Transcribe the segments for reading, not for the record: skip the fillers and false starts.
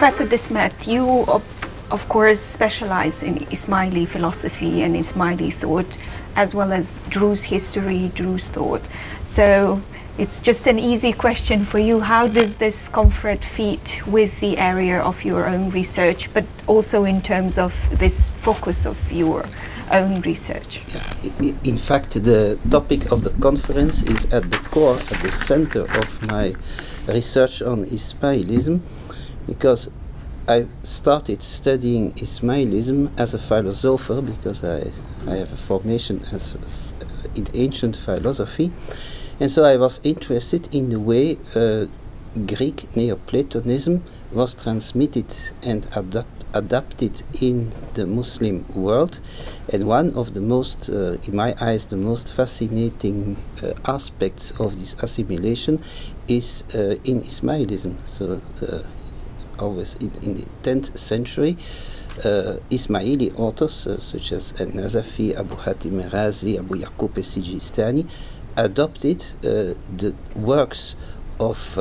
Professor De Smet, you of course specialize in Ismaili philosophy and Ismaili thought, as well as Druze history, Druze thought. So it's just an easy question for you. How does this conflict fit with the area of your own research, but also in terms of this focus of your own research? In fact, the topic of the conference is at the core, at the center of my research on Ismailism, because I started studying Ismailism as a philosopher, because I have a formation in ancient philosophy, and so I was interested in the way Greek Neoplatonism was transmitted and adapted in the Muslim world. And one of the most, in my eyes, the most fascinating aspects of this assimilation is in Ismailism. So always in the 10th century, Ismaili authors such as Nazafi, Abu Hatim Razi, Abu Yaqub Sijistani adopted the works of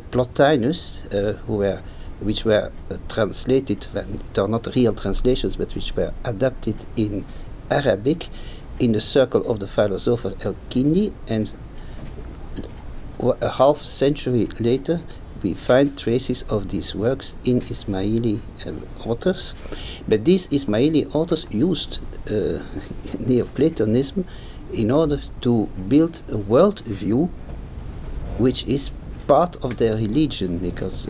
Plotinus, which were translated, they are not real translations, but which were adapted in Arabic in the circle of the philosopher El-Kindi, and a half century later we find traces of these works in Ismaili authors. But these Ismaili authors used Neoplatonism in order to build a worldview which is part of their religion, because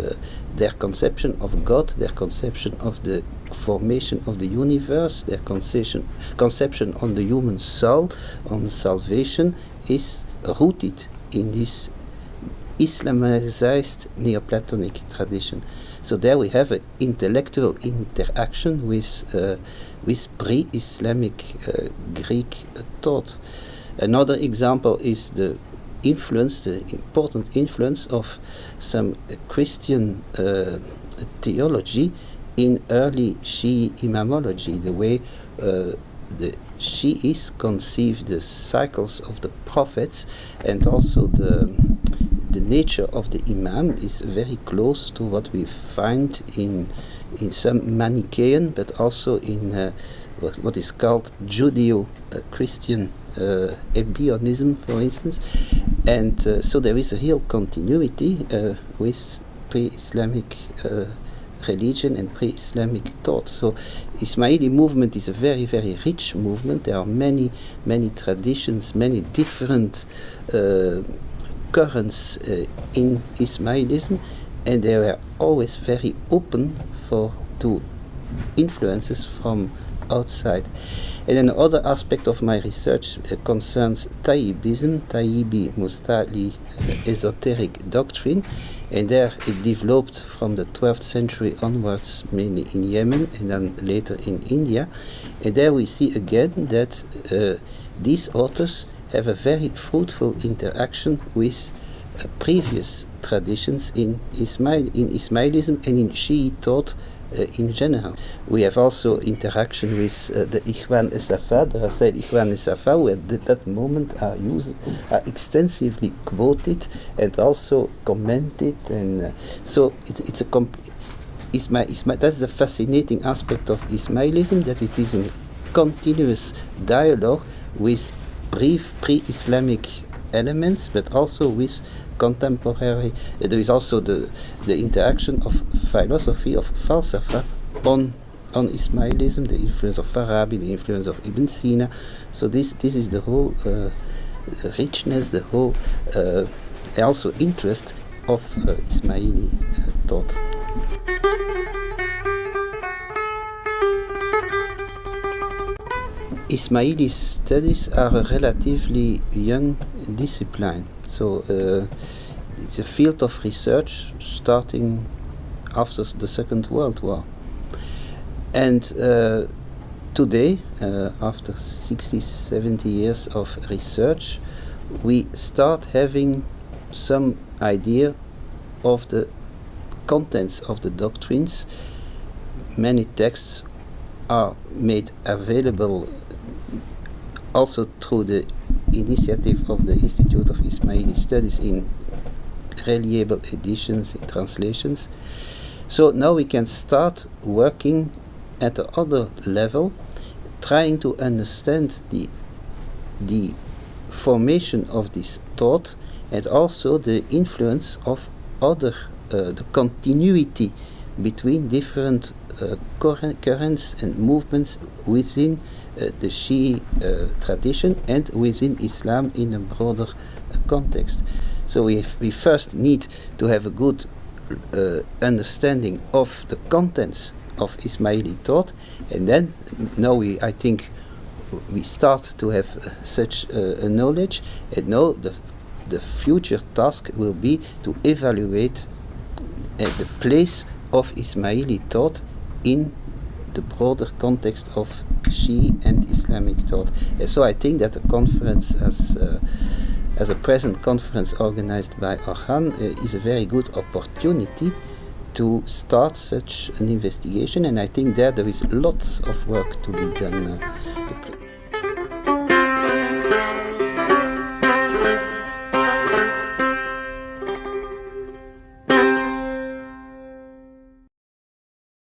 their conception of God, their conception of the formation of the universe, their conception on the human soul, on salvation, is rooted in this Islamized Neoplatonic tradition. So there we have an intellectual interaction with pre-Islamic Greek thought. Another example is the important influence of some Christian theology in early Shi'i imamology, the way the Shi'is conceive the cycles of the prophets, and also the nature of the imam is very close to what we find in some Manichaean, but also in what is called Judeo-Christian Ebionism, for instance. And so there is a real continuity with pre-Islamic religion and pre-Islamic thought. So Ismaili movement is a very, very rich movement. There are many, many traditions, many different currents in Ismailism, and they were always very open to influences from outside. And then another aspect of my research concerns Tayyibism, Tayyibi Mustali esoteric doctrine, and there it developed from the 12th century onwards, mainly in Yemen and then later in India. And there we see again that these authors have a very fruitful interaction with previous traditions in Ismailism and in Shi'i thought in general. We have also interaction with the Ikhwan Safa, the Rasail Ikhwan Safa, who at that moment are extensively quoted and also commented, and so it's a that's the fascinating aspect of Ismailism, that it is a continuous dialogue with pre-Islamic elements, but also with contemporary. There is also the interaction of philosophy, of falsafa, on Ismailism, the influence of Farabi, the influence of Ibn Sina. So this is the whole richness, the whole also interest of Ismaili thought. Ismaili studies are a relatively young discipline, so it's a field of research starting after the Second World War. And today, after 60, 70 years of research, we start having some idea of the contents of the doctrines. Many texts are made available also through the initiative of the Institute of Ismaili Studies in reliable editions, in translations. So now we can start working at the other level, trying to understand the formation of this thought and also the influence of other, the continuity between different currents and movements within the Shi'i tradition and within Islam in a broader context. So we first need to have a good understanding of the contents of Ismaili thought, and then now I think we start to have such a knowledge, and now the future task will be to evaluate the place of Ismaili thought in the broader context of Shi'i and Islamic thought. And so I think that the conference, as a present conference organized by Orhan, is a very good opportunity to start such an investigation, and I think there is lots of work to be done